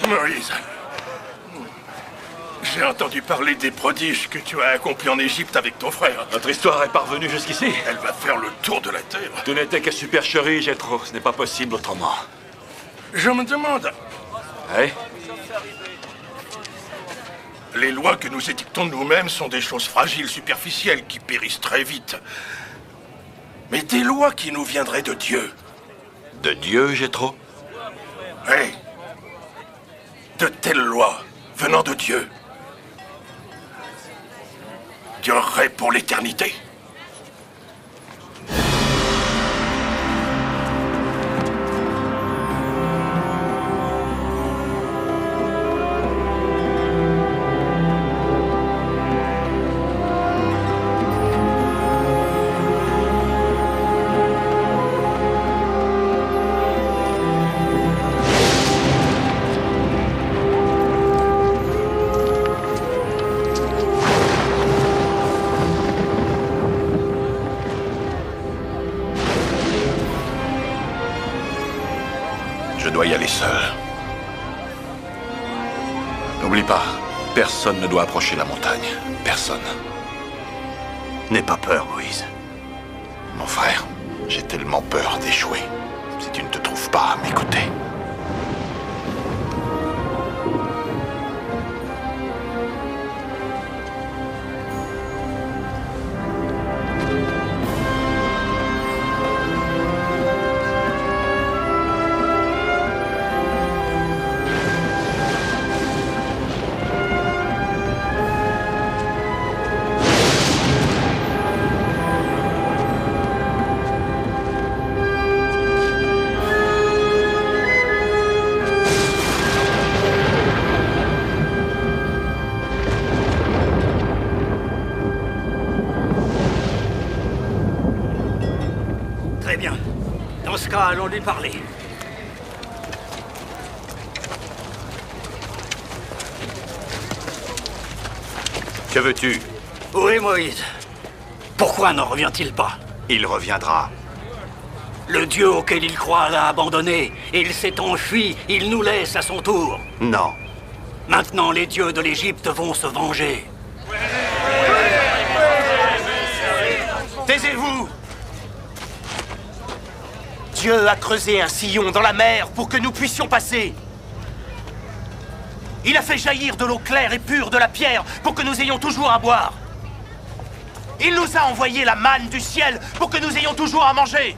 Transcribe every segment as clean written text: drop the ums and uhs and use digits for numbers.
Moïse, j'ai entendu parler des prodiges que tu as accomplis en Égypte avec ton frère. Notre histoire est parvenue jusqu'ici. Elle va faire le tour de la Terre. Tout n'était que supercherie, Jéthro. Ce n'est pas possible autrement. Je me demande, Oui? les lois que nous édictons nous-mêmes sont des choses fragiles, superficielles, qui périssent très vite. Mais des lois qui nous viendraient de Dieu. De Dieu, Jéthro? Oui. De telles lois, venant de Dieu, dureraient pour l'éternité. Je dois y aller seul. N'oublie pas, personne ne doit approcher la montagne. Personne. N'aie pas peur, Moïse. Mon frère, j'ai tellement peur d'échouer. Si tu ne te trouves pas à m'écouter. Très bien. Dans ce cas, allons lui parler. Que veux-tu? Où est Moïse? Pourquoi n'en revient-il pas? Il reviendra. Le Dieu auquel il croit l'a abandonné. Il s'est enfui. Il nous laisse à son tour. Non. Maintenant, les dieux de l'Égypte vont se venger. Taisez-vous! Dieu a creusé un sillon dans la mer pour que nous puissions passer. Il a fait jaillir de l'eau claire et pure de la pierre pour que nous ayons toujours à boire. Il nous a envoyé la manne du ciel pour que nous ayons toujours à manger.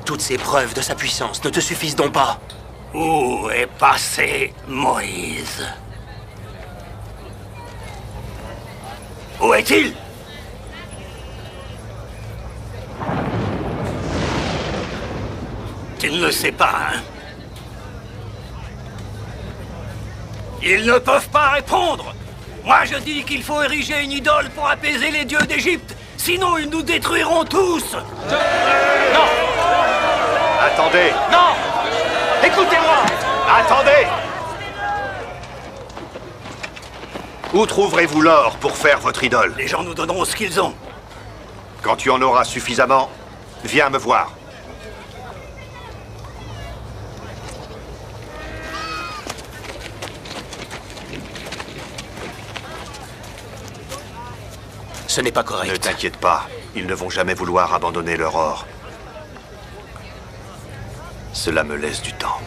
Toutes ces preuves de sa puissance ne te suffisent donc pas? Où est passé Moïse? Où est-il? Tu ne le sais pas, hein? Ils ne peuvent pas répondre! Moi, je dis qu'il faut ériger une idole pour apaiser les dieux d'Égypte. Sinon, ils nous détruiront tous! Non! Attendez! Non! Écoutez-moi! Attendez! Où trouverez-vous l'or pour faire votre idole? Les gens nous donneront ce qu'ils ont. Quand tu en auras suffisamment, viens me voir. Ce n'est pas correct. Ne t'inquiète pas, ils ne vont jamais vouloir abandonner leur or. Cela me laisse du temps.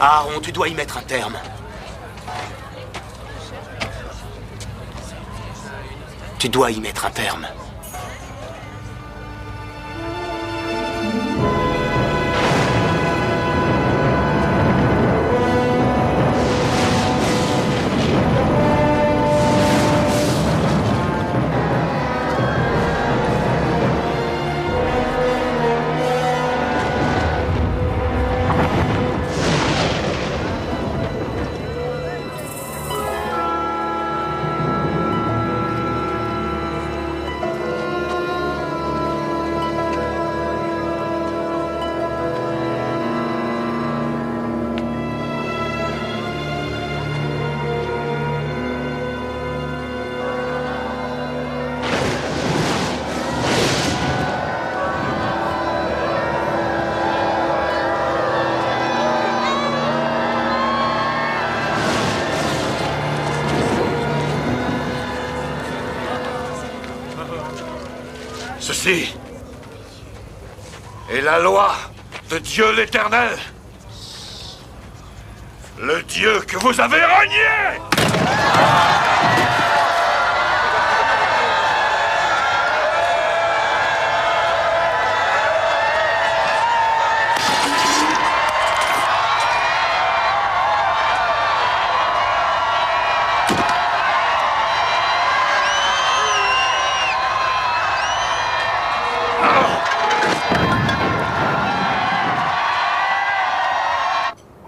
Aaron, tu dois y mettre un terme. Tu dois y mettre un terme. Ceci est la loi de Dieu l'Éternel. Le Dieu que vous avez renié!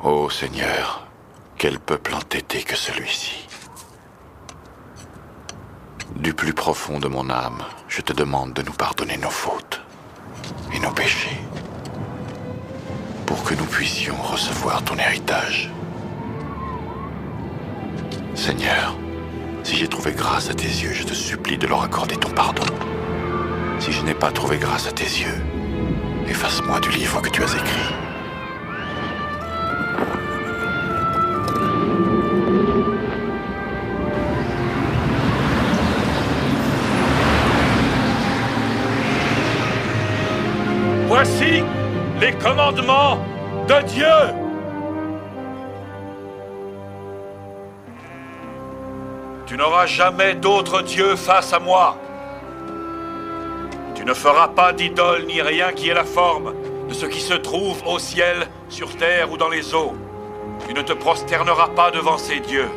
Ô Seigneur, quel peuple entêté que celui-ci. Du plus profond de mon âme, je te demande de nous pardonner nos fautes et nos péchés, pour que nous puissions recevoir ton héritage. Seigneur, si j'ai trouvé grâce à tes yeux, je te supplie de leur accorder ton pardon. Si je n'ai pas trouvé grâce à tes yeux, efface-moi du livre que tu as écrit. Voici les commandements de Dieu. Tu n'auras jamais d'autre Dieu face à moi. Tu ne feras pas d'idole ni rien qui ait la forme de ce qui se trouve au ciel, sur terre ou dans les eaux. Tu ne te prosterneras pas devant ces dieux.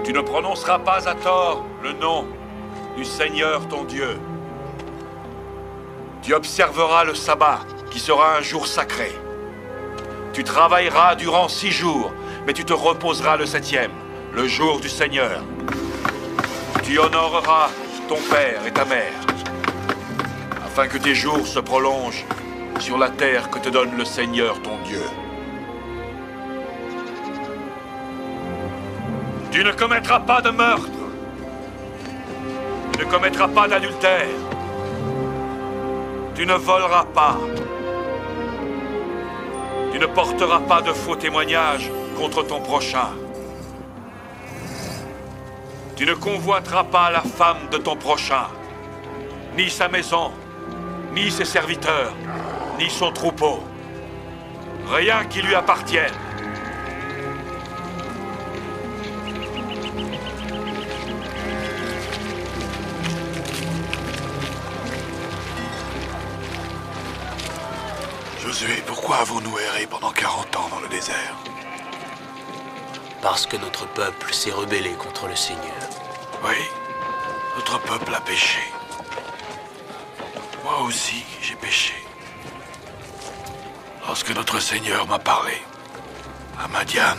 Tu ne prononceras pas à tort le nom du Seigneur ton Dieu. Tu observeras le sabbat, qui sera un jour sacré. Tu travailleras durant 6 jours, mais tu te reposeras le 7e, le jour du Seigneur. Tu honoreras ton père et ta mère, afin que tes jours se prolongent sur la terre que te donne le Seigneur ton Dieu. Tu ne commettras pas de meurtre. Tu ne commettras pas d'adultère. Tu ne voleras pas. Tu ne porteras pas de faux témoignages contre ton prochain. Tu ne convoiteras pas la femme de ton prochain, ni sa maison, ni ses serviteurs, ni son troupeau. Rien qui lui appartienne. Josué, pourquoi avons-nous erré pendant 40 ans dans le désert? Parce que notre peuple s'est rebellé contre le Seigneur. Oui, notre peuple a péché. Moi aussi, j'ai péché. Lorsque notre Seigneur m'a parlé, à Madian,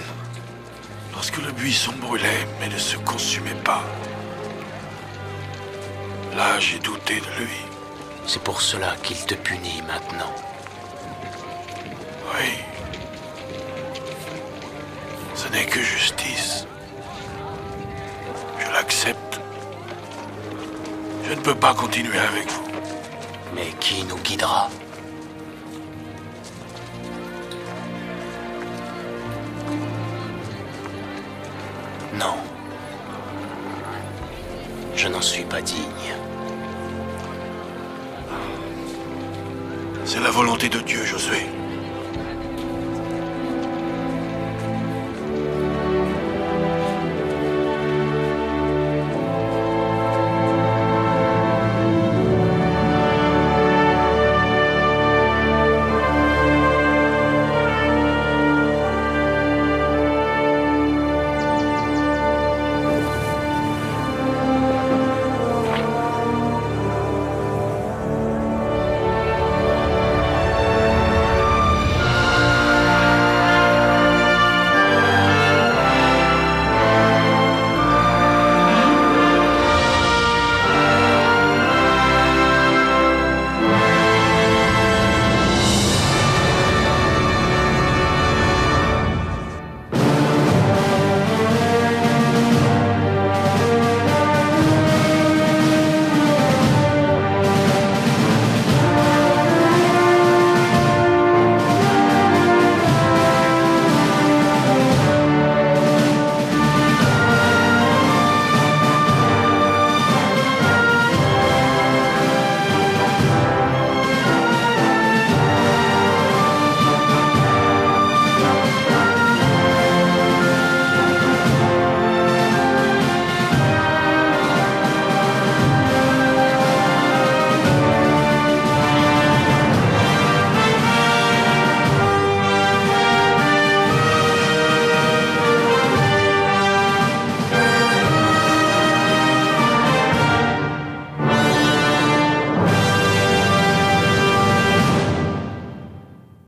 lorsque le buisson brûlait mais ne se consumait pas, là j'ai douté de lui. C'est pour cela qu'il te punit maintenant. Oui. Ce n'est que justice. Je l'accepte. Je ne peux pas continuer avec vous. Mais qui nous guidera? Non. Je n'en suis pas digne. C'est la volonté de Dieu, Josué.